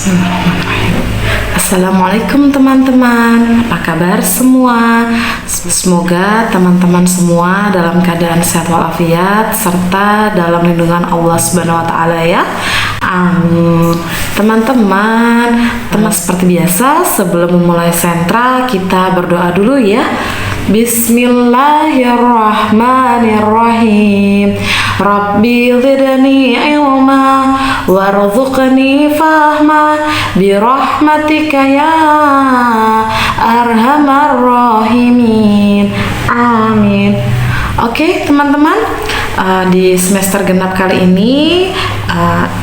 Bismillahirrahmanirrahim. Assalamualaikum teman-teman, apa kabar semua? Semoga teman-teman semua dalam keadaan sehat walafiat serta dalam lindungan Allah Subhanahu wa taala ya. Amin. Teman-teman, seperti biasa sebelum memulai sentra kita berdoa dulu ya. Bismillahirrahmanirrahim. Rabbi zidni ilma warzuqni fahma birahmatika ya arhamar rahimin. Amin. Oke, teman-teman, di semester genap kali ini,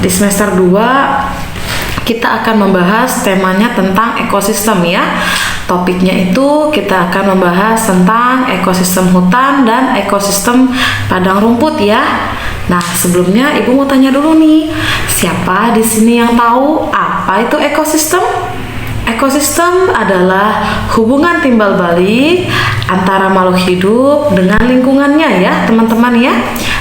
di semester 2 kita akan membahas temanya tentang ekosistem ya. Topiknya itu kita akan membahas tentang ekosistem hutan dan ekosistem padang rumput ya. Nah, sebelumnya Ibu mau tanya dulu nih, siapa di sini yang tahu apa itu ekosistem? Ekosistem adalah hubungan timbal balik antara makhluk hidup dengan lingkungannya ya, teman-teman ya.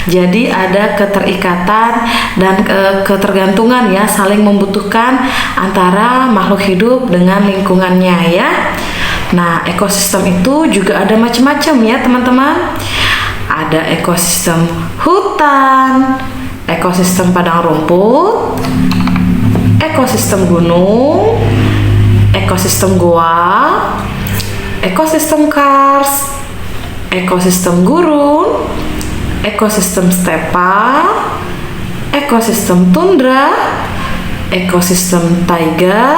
Jadi ada keterikatan dan ketergantungan ya, saling membutuhkan antara makhluk hidup dengan lingkungannya ya. Nah, ekosistem itu juga ada macam-macam ya, teman-teman. Ada ekosistem hutan, ekosistem padang rumput, ekosistem gunung, ekosistem goa, ekosistem kars, ekosistem gurun, ekosistem stepa, ekosistem tundra, ekosistem taiga,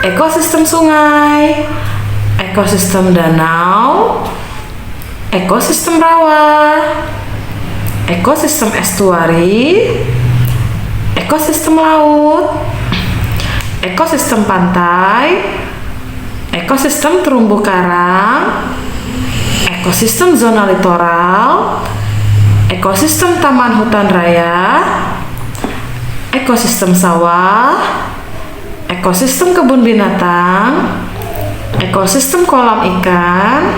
ekosistem sungai, ekosistem danau, ekosistem rawa, ekosistem estuari, ekosistem laut, ekosistem pantai, ekosistem terumbu karang, ekosistem zona litoral, ekosistem taman hutan raya, ekosistem sawah, ekosistem kebun binatang, ekosistem kolam ikan,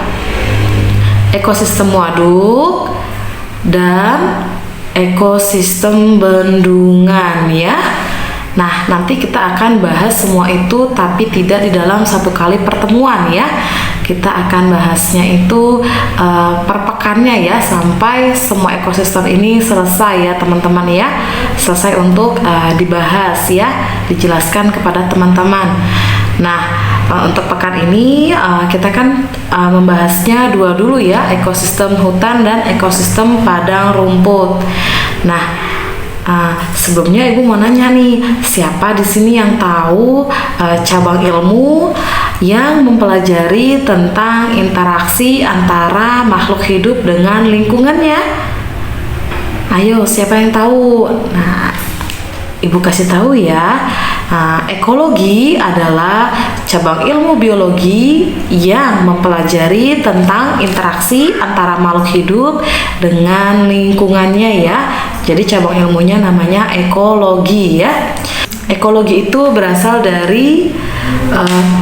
ekosistem waduk, dan ekosistem bendungan ya. Nah, nanti kita akan bahas semua itu tapi tidak di dalam satu kali pertemuan ya. Kita akan bahasnya itu per pekannya ya, sampai semua ekosistem ini selesai ya teman-teman ya. Selesai untuk dibahas ya, dijelaskan kepada teman-teman. Nah, untuk pekan ini kita kan membahasnya dua dulu ya, ekosistem hutan dan ekosistem padang rumput. Nah, sebelumnya Ibu mau nanya nih, siapa di sini yang tahu cabang ilmu yang mempelajari tentang interaksi antara makhluk hidup dengan lingkungannya? Ayo, siapa yang tahu? Nah, Ibu kasih tahu ya. Ekologi adalah cabang ilmu biologi yang mempelajari tentang interaksi antara makhluk hidup dengan lingkungannya ya. Jadi cabang ilmunya namanya ekologi ya. Ekologi itu berasal dari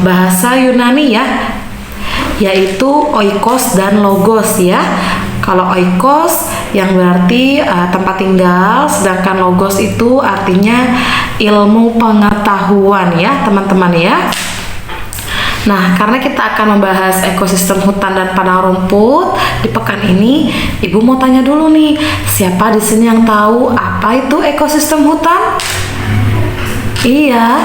bahasa Yunani ya, yaitu oikos dan logos ya. Kalau oikos yang berarti tempat tinggal, sedangkan logos itu artinya ilmu pengetahuan ya teman-teman ya. Nah, karena kita akan membahas ekosistem hutan dan padang rumput di pekan ini, Ibu mau tanya dulu nih, siapa di sini yang tahu apa itu ekosistem hutan? Iya,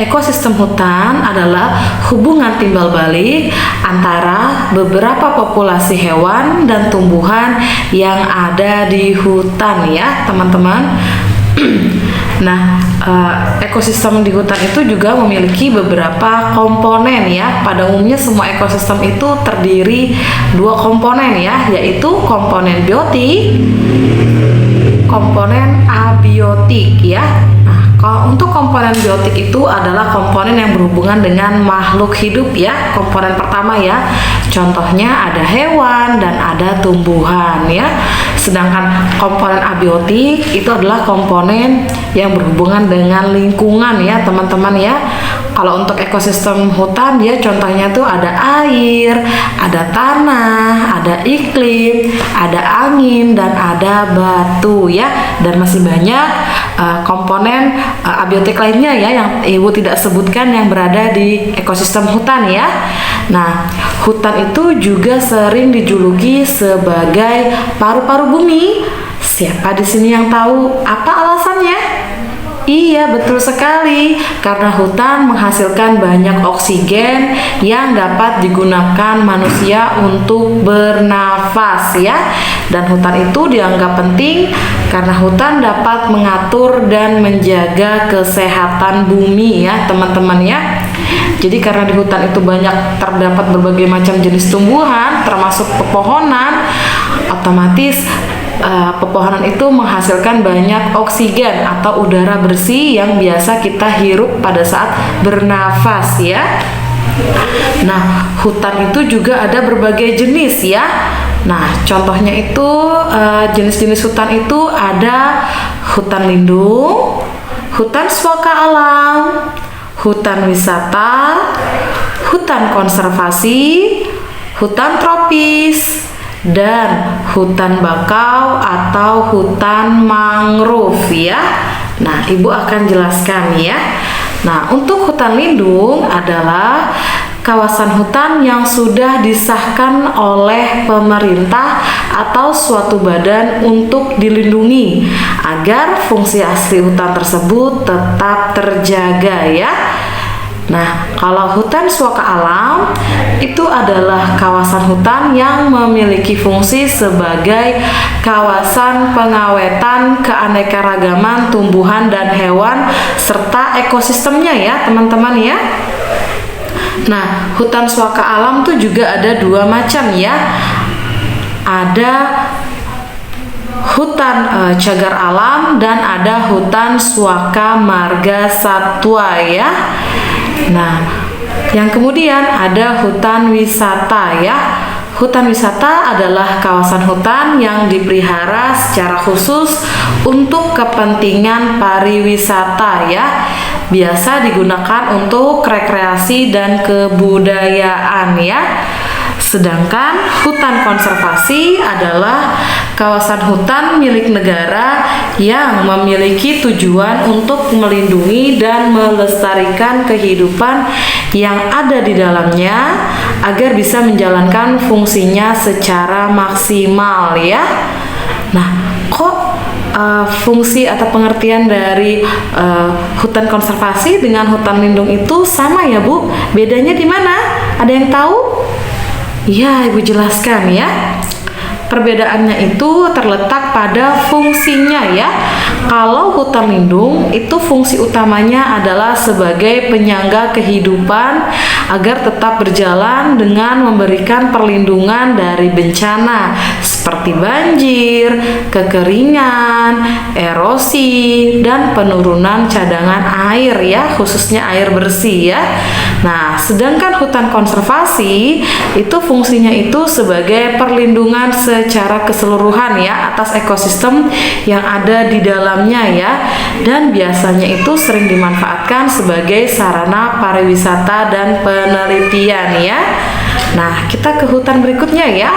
ekosistem hutan adalah hubungan timbal balik antara beberapa populasi hewan dan tumbuhan yang ada di hutan ya teman-teman. Nah, ekosistem di hutan itu juga memiliki beberapa komponen ya. Pada umumnya semua ekosistem itu terdiri dua komponen ya, yaitu komponen biotik, komponen abiotik ya. Nah, kalau untuk komponen biotik itu adalah komponen yang berhubungan dengan makhluk hidup ya. Komponen pertama ya, contohnya ada hewan dan ada tumbuhan ya. Sedangkan komponen abiotik itu adalah komponen yang berhubungan dengan lingkungan ya teman-teman ya. Kalau untuk ekosistem hutan dia contohnya tuh ada air, ada tanah, ada iklim, ada angin, dan ada batu ya. Dan masih banyak komponen abiotik lainnya ya yang Ibu tidak sebutkan yang berada di ekosistem hutan ya. Nah, hutan itu juga sering dijuluki sebagai paru-paru bumi. Siapa di sini yang tahu apa alasannya? Iya, betul sekali. Karena hutan menghasilkan banyak oksigen yang dapat digunakan manusia untuk bernafas ya. Dan hutan itu dianggap penting karena hutan dapat mengatur dan menjaga kesehatan bumi ya, teman-teman ya. Jadi karena di hutan itu banyak terdapat berbagai macam jenis tumbuhan, termasuk pepohonan, otomatis pepohonan itu menghasilkan banyak oksigen atau udara bersih yang biasa kita hirup pada saat bernafas ya. Nah, hutan itu juga ada berbagai jenis ya. Nah, contohnya itu jenis-jenis hutan itu ada hutan lindung, hutan suaka alam, hutan wisata, hutan konservasi, hutan tropis, dan hutan bakau atau hutan mangrove ya. Nah, Ibu akan jelaskan ya. Nah, untuk hutan lindung adalah kawasan hutan yang sudah disahkan oleh pemerintah atau suatu badan untuk dilindungi agar fungsi asli hutan tersebut tetap terjaga ya. Nah, kalau hutan suaka alam itu adalah kawasan hutan yang memiliki fungsi sebagai kawasan pengawetan keanekaragaman tumbuhan dan hewan serta ekosistemnya ya, teman-teman ya. Nah, hutan suaka alam tuh juga ada dua macam ya. Ada hutan cagar alam dan ada hutan suaka marga satwa ya. Nah, yang kemudian ada hutan wisata ya. Hutan wisata adalah kawasan hutan yang dipelihara secara khusus untuk kepentingan pariwisata ya. Biasa digunakan untuk rekreasi dan kebudayaan ya. Sedangkan hutan konservasi adalah kawasan hutan milik negara yang memiliki tujuan untuk melindungi dan melestarikan kehidupan yang ada di dalamnya agar bisa menjalankan fungsinya secara maksimal ya. Nah, kok fungsi atau pengertian dari hutan konservasi dengan hutan lindung itu sama ya Bu? Bedanya di mana? Ada yang tahu? Ya, Ibu jelaskan ya. Perbedaannya itu terletak pada fungsinya ya. Kalau hutan lindung itu fungsi utamanya adalah sebagai penyangga kehidupan agar tetap berjalan dengan memberikan perlindungan dari bencana seperti banjir, kekeringan, erosi, dan penurunan cadangan air ya, khususnya air bersih ya. Nah, sedangkan hutan konservasi itu fungsinya itu sebagai perlindungan secara keseluruhan ya atas ekosistem yang ada di dalamnya ya, dan biasanya itu sering dimanfaatkan sebagai sarana pariwisata dan penelitian ya. Nah, kita ke hutan berikutnya ya.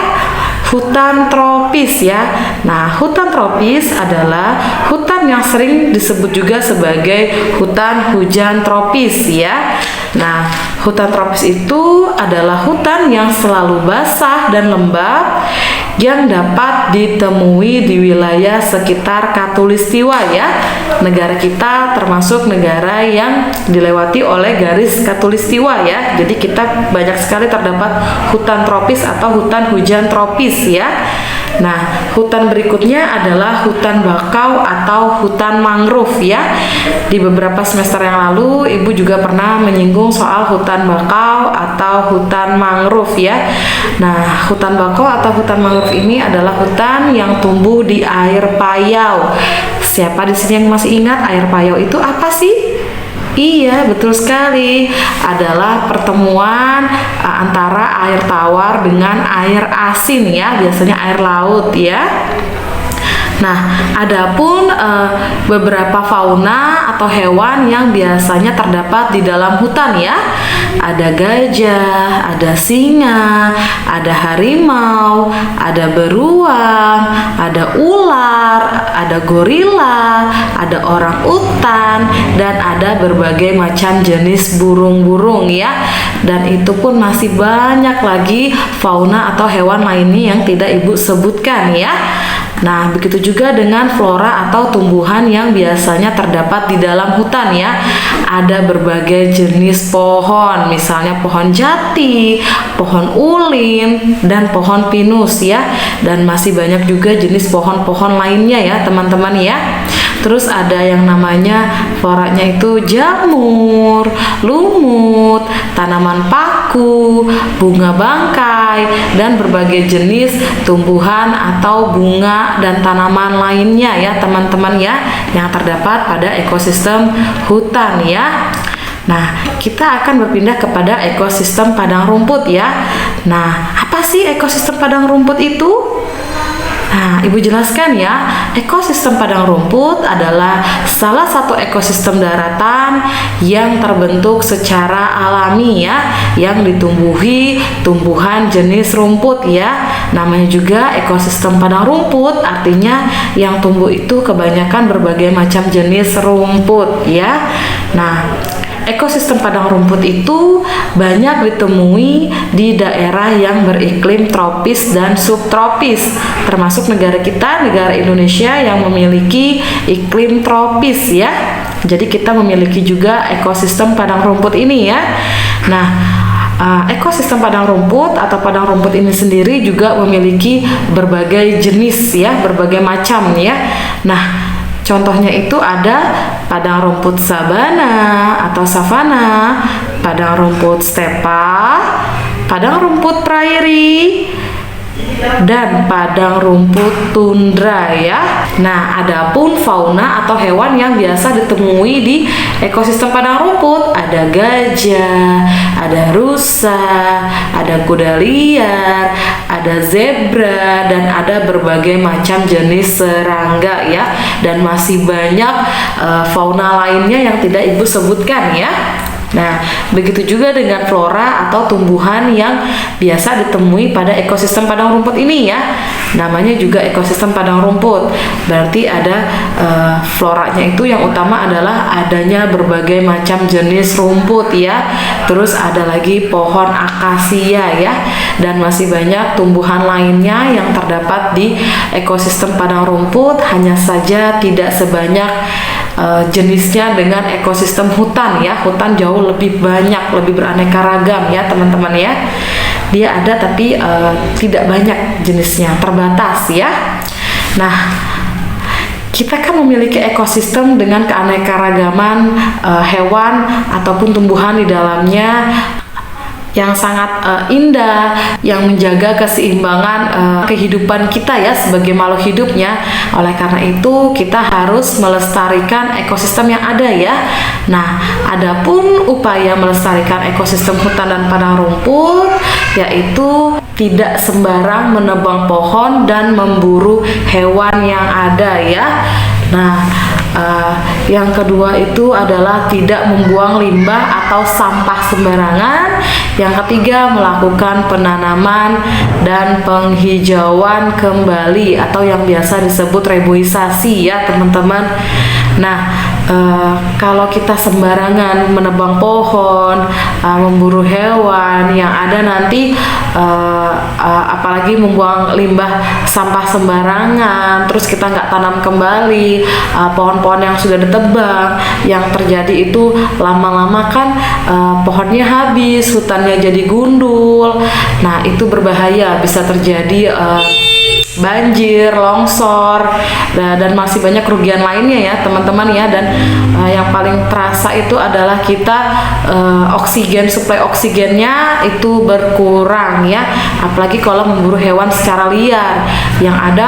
Hutan tropis ya. Nah, hutan tropis adalah hutan yang sering disebut juga sebagai hutan hujan tropis ya. Nah, hutan tropis itu adalah hutan yang selalu basah dan lembab yang dapat ditemui di wilayah sekitar Khatulistiwa ya. Negara kita termasuk negara yang dilewati oleh garis Khatulistiwa ya. Jadi kita banyak sekali terdapat hutan tropis atau hutan hujan tropis ya. Nah, hutan berikutnya adalah hutan bakau atau hutan mangrove ya. Di beberapa semester yang lalu, Ibu juga pernah menyinggung soal hutan bakau atau hutan mangrove ya. Nah, hutan bakau atau hutan mangrove ini adalah hutan yang tumbuh di air payau. Siapa di sini yang masih ingat air payau itu apa sih? Iya, betul sekali. Adalah pertemuan antara air tawar dengan air asin ya, biasanya air laut ya. Nah, adapun beberapa fauna atau hewan yang biasanya terdapat di dalam hutan ya. Ada gajah, ada singa, ada harimau, ada beruang, ada ular, ada gorila, ada orang utan, dan ada berbagai macam jenis burung-burung ya. Dan itu pun masih banyak lagi fauna atau hewan lainnya yang tidak Ibu sebutkan ya. Nah, begitu juga dengan flora atau tumbuhan yang biasanya terdapat di dalam hutan ya. Ada berbagai jenis pohon, misalnya pohon jati, pohon ulin, dan pohon pinus ya. Dan masih banyak juga jenis pohon-pohon lainnya ya, teman-teman ya. Terus ada yang namanya floranya itu jamur, lumut, tanaman paku, bunga bangkai, dan berbagai jenis tumbuhan atau bunga dan tanaman lainnya ya teman-teman ya, yang terdapat pada ekosistem hutan ya. Nah, kita akan berpindah kepada ekosistem padang rumput ya. Nah, apa sih ekosistem padang rumput itu? Nah, Ibu jelaskan ya, ekosistem padang rumput adalah salah satu ekosistem daratan yang terbentuk secara alami ya, yang ditumbuhi tumbuhan jenis rumput ya. Namanya juga ekosistem padang rumput, artinya yang tumbuh itu kebanyakan berbagai macam jenis rumput ya. Nah, ekosistem padang rumput itu banyak ditemui di daerah yang beriklim tropis dan subtropis, termasuk negara kita, negara Indonesia yang memiliki iklim tropis ya. Jadi kita memiliki juga ekosistem padang rumput ini ya. Nah, ekosistem padang rumput atau padang rumput ini sendiri juga memiliki berbagai jenis ya, berbagai macam ya. Nah, contohnya itu ada padang rumput sabana atau savana, padang rumput stepa, padang rumput prairie, dan padang rumput tundra ya. Nah, adapun fauna atau hewan yang biasa ditemui di ekosistem padang rumput ada gajah, ada rusa, ada kuda liar, ada zebra, dan ada berbagai macam jenis serangga ya. Dan masih banyak fauna lainnya yang tidak Ibu sebutkan ya. Nah, begitu juga dengan flora atau tumbuhan yang biasa ditemui pada ekosistem padang rumput ini ya. Namanya juga ekosistem padang rumput. Berarti ada floranya itu yang utama adalah adanya berbagai macam jenis rumput ya. Terus ada lagi pohon akasia ya. Dan masih banyak tumbuhan lainnya yang terdapat di ekosistem padang rumput, hanya saja tidak sebanyak jenisnya dengan ekosistem hutan ya. Hutan jauh lebih banyak, lebih beraneka ragam ya teman-teman ya. Dia ada tapi tidak banyak jenisnya, terbatas ya. Nah, kita kan memiliki ekosistem dengan keanekaragaman hewan ataupun tumbuhan di dalamnya yang sangat indah, yang menjaga keseimbangan kehidupan kita ya sebagai makhluk hidupnya. Oleh karena itu kita harus melestarikan ekosistem yang ada ya. Nah, adapun upaya melestarikan ekosistem hutan dan padang rumput yaitu tidak sembarang menebang pohon dan memburu hewan yang ada ya. Nah, yang kedua itu adalah tidak membuang limbah atau sampah sembarangan. Yang ketiga, melakukan penanaman dan penghijauan kembali atau yang biasa disebut reboisasi ya teman-teman. Nah, kalau kita sembarangan menebang pohon, memburu hewan yang ada nanti, apalagi membuang limbah sampah sembarangan, terus kita nggak tanam kembali pohon-pohon yang sudah ditebang, yang terjadi itu lama-lama kan pohonnya habis, hutannya jadi gundul. Nah, itu berbahaya, bisa terjadi banjir, longsor, dan masih banyak kerugian lainnya ya teman-teman ya. Dan yang paling terasa itu adalah kita suplai oksigennya itu berkurang ya, apalagi kalau memburu hewan secara liar. Yang ada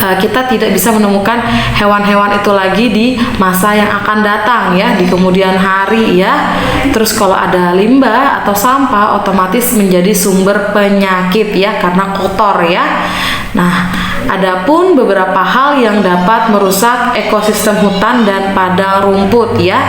kita tidak bisa menemukan hewan-hewan itu lagi di masa yang akan datang ya, di kemudian hari ya. Terus kalau ada limbah atau sampah otomatis menjadi sumber penyakit ya, karena kotor ya. Nah, Adapun beberapa hal yang dapat merusak ekosistem hutan dan padang rumput ya,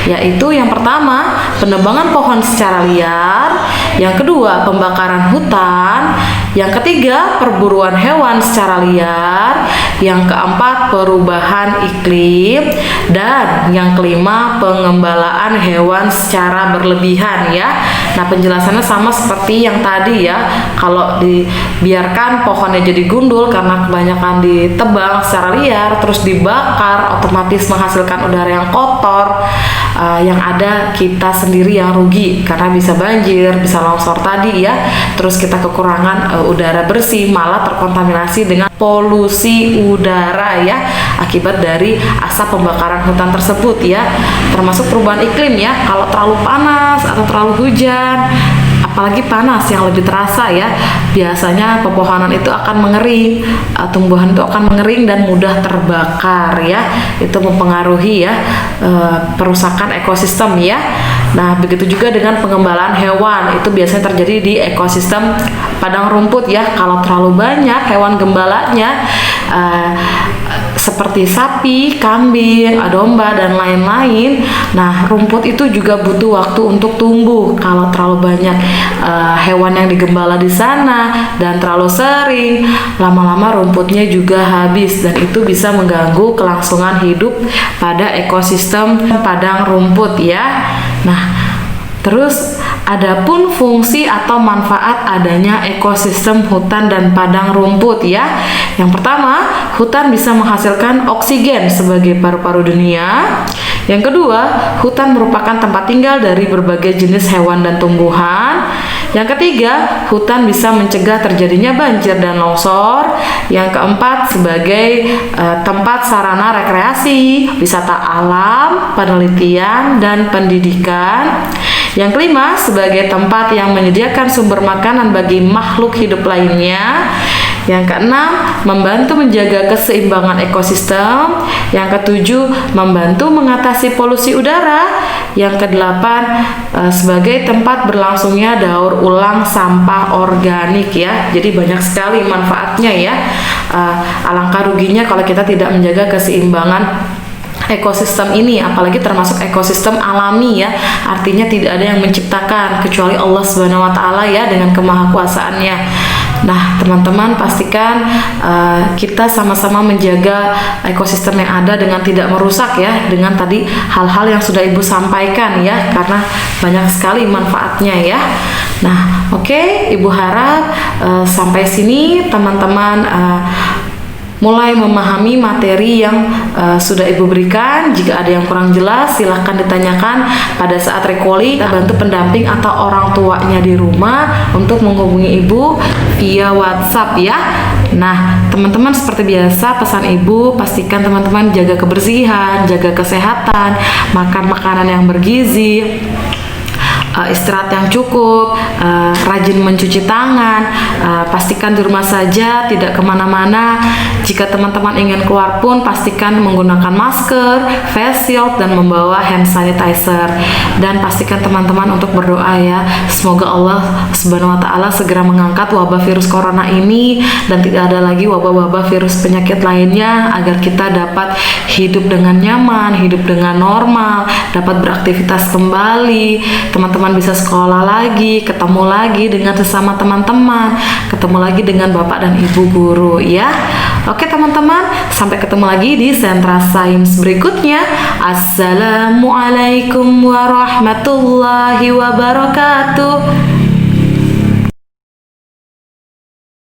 yaitu yang pertama, penebangan pohon secara liar, yang kedua, pembakaran hutan, yang ketiga, perburuan hewan secara liar, yang keempat, perubahan iklim, dan yang kelima, pengembalaan hewan secara berlebihan ya. Nah, penjelasannya sama seperti yang tadi ya. Kalau dibiarkan pohonnya jadi gundul karena kebanyakan ditebang secara liar, terus dibakar, otomatis menghasilkan udara yang kotor. Yang ada kita sendiri yang rugi karena bisa banjir, bisa longsor tadi ya. Terus kita kekurangan udara bersih, malah terkontaminasi dengan polusi udara ya, akibat dari asap pembakaran hutan tersebut ya. Termasuk perubahan iklim ya, kalau terlalu panas atau terlalu hujan, apalagi panas yang lebih terasa ya, biasanya pepohonan itu akan mengering, tumbuhan itu akan mengering dan mudah terbakar ya. Itu mempengaruhi ya perusakan ekosistem ya. Nah, begitu juga dengan pengembalaan hewan, itu biasanya terjadi di ekosistem padang rumput ya. Kalau terlalu banyak hewan gembalanya seperti sapi, kambing, domba, dan lain-lain. Nah, rumput itu juga butuh waktu untuk tumbuh. Kalau terlalu banyak hewan yang digembala di sana dan terlalu sering, lama-lama rumputnya juga habis dan itu bisa mengganggu kelangsungan hidup pada ekosistem padang rumput ya. Nah, terus adapun fungsi atau manfaat adanya ekosistem hutan dan padang rumput ya. Yang pertama, hutan bisa menghasilkan oksigen sebagai paru-paru dunia. Yang kedua, hutan merupakan tempat tinggal dari berbagai jenis hewan dan tumbuhan. Yang ketiga, hutan bisa mencegah terjadinya banjir dan longsor. Yang keempat, sebagai tempat sarana rekreasi, wisata alam, penelitian, dan pendidikan. Yang kelima, sebagai tempat yang menyediakan sumber makanan bagi makhluk hidup lainnya. Yang keenam, membantu menjaga keseimbangan ekosistem. Yang ketujuh, membantu mengatasi polusi udara. Yang kedelapan, sebagai tempat berlangsungnya daur ulang sampah organik ya. Jadi banyak sekali manfaatnya ya. Alangkah ruginya kalau kita tidak menjaga keseimbangan ekosistem ini, apalagi termasuk ekosistem alami ya. Artinya tidak ada yang menciptakan kecuali Allah Subhanahu wa taala ya, dengan kemahakuasaannya. Nah, teman-teman pastikan kita sama-sama menjaga ekosistem yang ada dengan tidak merusak ya, dengan tadi hal-hal yang sudah Ibu sampaikan ya, karena banyak sekali manfaatnya ya. Nah, oke, Ibu harap sampai sini teman-teman mulai memahami materi yang sudah Ibu berikan. Jika ada yang kurang jelas, silahkan ditanyakan pada saat recalling. Kita bantu pendamping atau orang tuanya di rumah untuk menghubungi Ibu via WhatsApp ya. Nah, teman-teman seperti biasa pesan Ibu, pastikan teman-teman jaga kebersihan, jaga kesehatan, makan makanan yang bergizi, istirahat yang cukup, rajin mencuci tangan, pastikan di rumah saja, tidak kemana-mana. Jika teman-teman ingin keluar pun pastikan menggunakan masker, face shield, dan membawa hand sanitizer. Dan pastikan teman-teman untuk berdoa ya, semoga Allah Subhanahu wa taala segera mengangkat wabah virus corona ini dan tidak ada lagi wabah-wabah virus penyakit lainnya, agar kita dapat hidup dengan nyaman, hidup dengan normal, dapat beraktivitas kembali, teman-teman bisa sekolah lagi, ketemu lagi dengan sesama teman-teman, ketemu lagi dengan bapak dan ibu guru ya. Oke teman-teman, sampai ketemu lagi di Sentra Sains berikutnya. Assalamualaikum warahmatullahi wabarakatuh.